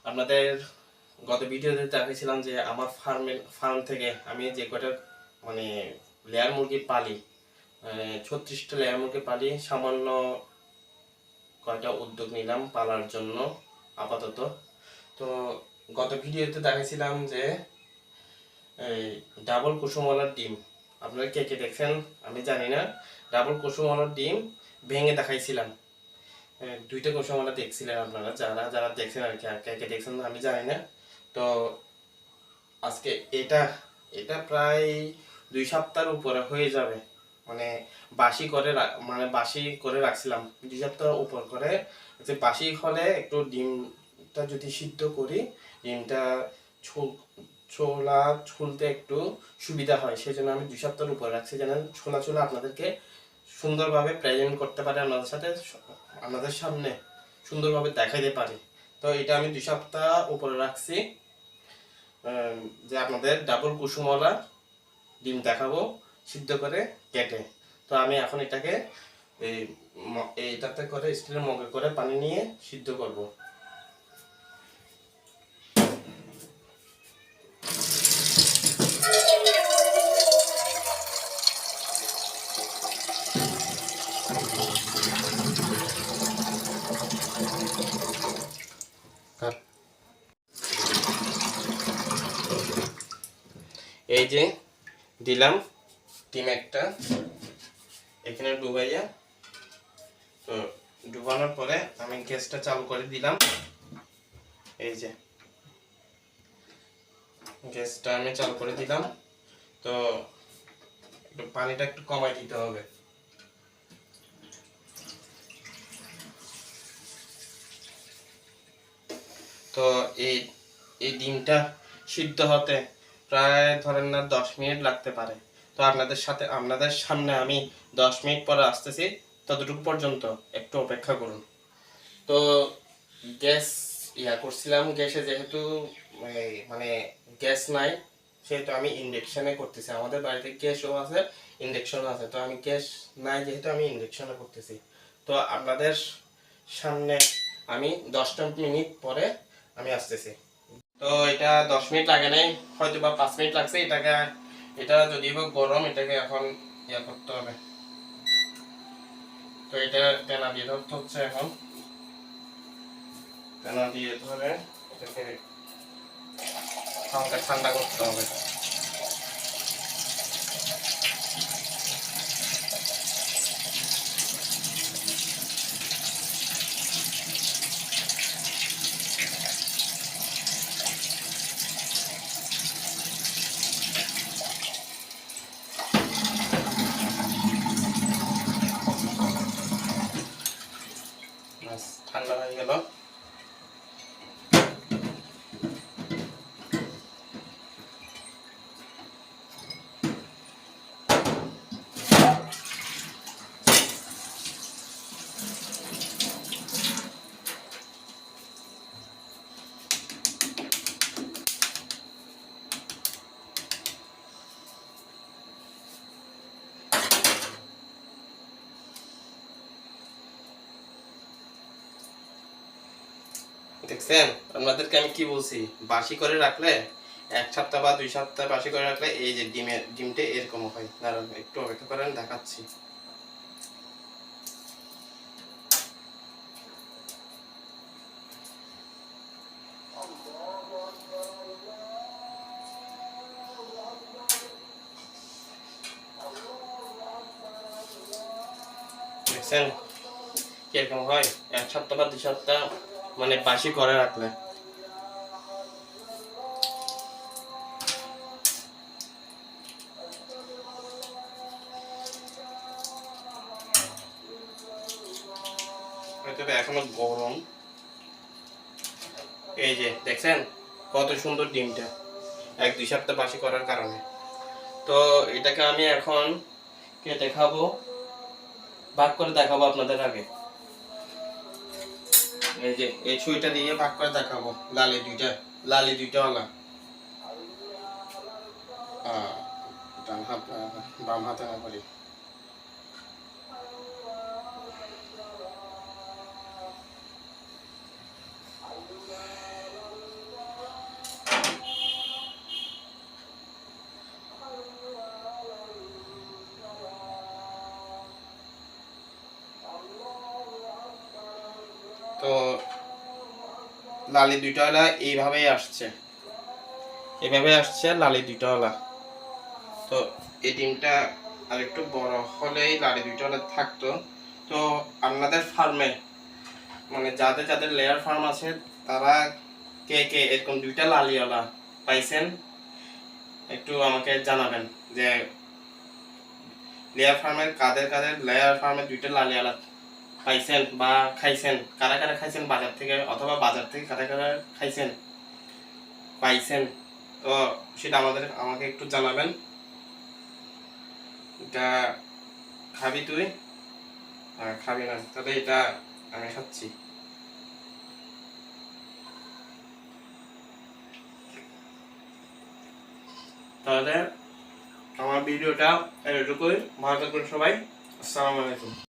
আপনাদের গত ভিডিওতে দেখাইছিলাম যে আমার ফার্ম থেকে আমি যে কটা মানে লেয়ার মুরগি পালি, 36টা লেয়ার মুরগি পালি, সামান্য কয়টা উদ্যোগ নিলাম পালার জন্য আপাতত। তো গত ভিডিওতে দেখাইছিলাম যে এই ডাবল কুসুমওয়ালার ডিম, আপনারা কে কে দেখছেন আমি জানি না। ডাবল কুসুমওয়ালার ডিম ভেঙে দেখাইছিলাম। দুইটা কুসুমওয়ালা দেখছিলেন আপনারা, যারা যারা দেখছেন আর কি, আর কে কে দেখছেন আমি জানি না। তো আজকে এটা এটা প্রায় 2 সপ্তাহের উপরে হয়ে যাবে, মানে বাসি করে রাখছিলাম 2 সপ্তাহ উপর করে। যে বাসি হলে একটু ডিমটা যদি সিদ্ধ করি, ডিমটা ছোলা ছুলতে একটু সুবিধা হয়, সেই জন্য আমি 2 সপ্তাহের উপরে রাখছি, যেন ছোলা ছোলা আপনাদেরকে সুন্দরভাবে প্রেজেন্ট করতে পারে, আপনাদের সামনে সুন্দরভাবে দেখাইতে পারি। তো এটা আমি 2 সপ্তাহ উপরে রাখছি, যে আপনাদের ডাবল কুসুমওয়ালা ডিম দেখাবো সিদ্ধ করে কেটে। তো আমি এখন এটাকে এইটাতে করে স্টিলের মগে করে পানি নিয়ে সিদ্ধ করব। এই যে দিলাম ডিম একটা এখানে ডুবাইয়া। তো ডুবানোর পরে আমি গ্যাসটা চালু করে দিলাম। এই যে গ্যাসটা আমি চালু করে দিলাম। তো একটু পানিটা একটু কমাই দিতে হবে। তো এই এই ডিমটা সিদ্ধ হতে প্রায় ধরেন না 10 মিনিট লাগতে পারে। তো আপনাদের সামনে আমি 10 মিনিট পরে আসতেছি, ততটুকু পর্যন্ত একটু অপেক্ষা করুন। তো গ্যাস করছিলাম, গ্যাসে যেহেতু মানে গ্যাস নাই, সেহেতু আমি ইন্ডাকশনে করতেছি। আমাদের বাড়িতে গ্যাসও আছে, ইন্ডাকশনও আছে। তো আমি গ্যাস নাই যেহেতু আমি ইন্ডাকশনে করতেছি। তো আপনাদের সামনে আমি 10টা মিনিট পরে আমি আসতেছি। তো এটা 10 মিনিট লাগে নাই, হয়তো বা 5 মিনিট লাগছে। এটা যদিও বা গরম, এটাকে এখন করতে হবে। তো এটা টেনা দিয়ে ধরতে হচ্ছে, এখন টেনা দিয়ে ধরে এটাকে হালকা ঠান্ডা করতে হবে। ঠান্ডা হয়ে গেল। দেখছেন, আপনাদেরকে আমি কি বলছি, বাসি করে রাখলে 1 সপ্তাহ বা 2 সপ্তাহ বাসি করে রাখলে এই যে ডিমটা এরকম হয়। দাঁড়ান একটু অপেক্ষা করেন, দেখাচ্ছি। দেখছেন কিরকম হয় 1 সপ্তাহ বা 2 সপ্তাহ মানে বাসি করে রাখলে। তবে এখনো গরম। এই যে দেখছেন কত সুন্দর ডিমটা, 1-2 সপ্তাহ বাসি করার কারণে। তো এটাকে আমি এখন কেটে খাবো, ভাগ করে দেখাবো আপনাদের আগে। এই যে এই ছুরিটা দিয়ে ভাগ করে দেখাবো, লালি দুইটা ওলা। ডান হাত বাম হাতে না করি। লালি দুইটাওয়ালা এইভাবেই আসছে, এভাবে আসছে লালি দুইটাওয়ালা। তো এই ডিমটা আর একটু বড় হলেই লালি দুইটাওয়ালা থাকতো। তো আপনাদের ফার্মে মানে যাদের যাদের লেয়ার ফার্ম আছে তারা কে কে এরকম দুইটা লালিওয়ালা পাইছেন একটু আমাকে জানাবেন, যে লেয়ার ফার্মের কাদের কাদের লেয়ার ফার্মের দুইটা লালিওয়ালা পাইছেন বা খাইছেন, কারা কারা খাইছেন বাজার থেকে, অথবা বাজার থেকে কারা কারা খাইছেন পাইছেন, তো সেটা আমাকে একটু জানাবেন। এটা খাবি তুই? খাবি না, তাহলে এটা আমি খাচ্ছি। তাহলে আমার ভিডিওটা এটুকুই, ভালো থাকবেন সবাই, আসসালামু আলাইকুম।